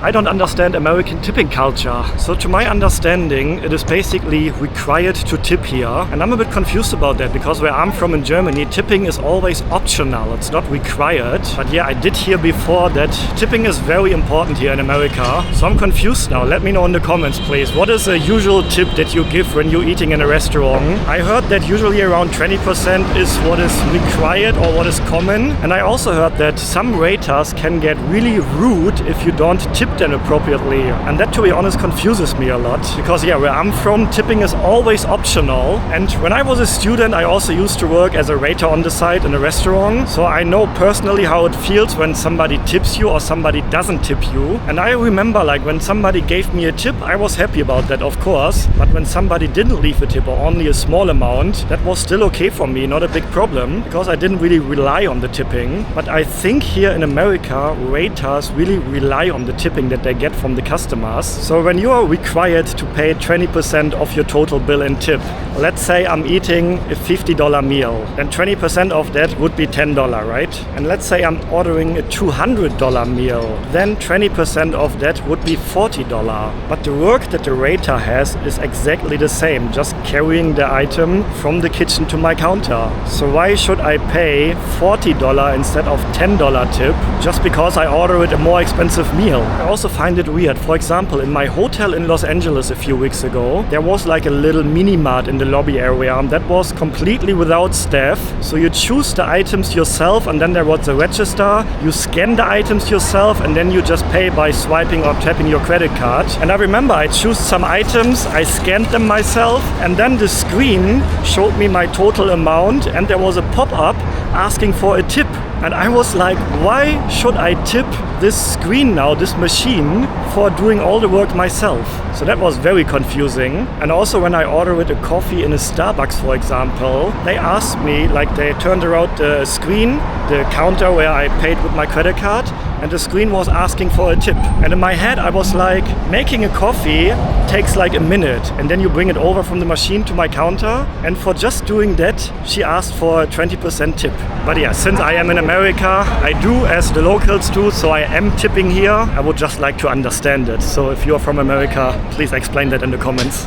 I don't understand American tipping culture. So to my understanding, it is basically required to tip here. And I'm a bit confused about that because where I'm from in Germany, tipping is always optional. It's not required. But yeah, I did hear before that tipping is very important here in America. So I'm confused now. Let me know in the comments, please. What is a usual tip that you give when you're eating in a restaurant? I heard that usually around 20% is what is required or what is common. And I also heard that some waiters can get really rude if you don't tip them appropriately. And that, to be honest, confuses me a lot. Because yeah, where I'm from, tipping is always optional. And when I was a student, I also used to work as a waiter on the side in a restaurant. So I know personally how it feels when somebody tips you or somebody doesn't tip you. And I remember like when somebody gave me a tip, I was happy about that, of course. But when somebody didn't leave a tip or only a small amount, that was still okay for me, not a big problem, because I didn't really rely on the tipping. But I think here in America, waiters really rely on the tipping that they get from the customers. So when you are required to pay 20% of your total bill in tip, let's say I'm eating a $50 meal, then 20% of that would be $10, right? And let's say I'm ordering a $200 meal, then 20% of that would be $40. But the work that the waiter has is exactly the same, just carrying the item from the kitchen to my counter. So why should I pay $40 instead of $10 tip just because I ordered a more expensive meal? I also find it weird. For example, in my hotel in Los Angeles a few weeks ago, there was like a little mini mart in the lobby area that was completely without staff. So you choose the items yourself and then there was a register. You scan the items yourself and then you just pay by swiping or tapping your credit card. And I remember I chose some items, I scanned them myself, and then the screen showed me my total amount and there was a pop-up asking for a tip. And I was like, why should I tip this screen now, this machine, for doing all the work myself? So that was very confusing. And also when I ordered a coffee in a Starbucks, for example, they asked me, like they turned around the screen, the counter where I paid with my credit card, and the screen was asking for a tip. And in my head I was like, making a coffee takes like a minute and then you bring it over from the machine to my counter, and for just doing that she asked for a 20% tip. But yeah, since I am in America, I do as the locals do, so I am tipping here. I would just like to understand it. So if you're from America, please explain that in the comments.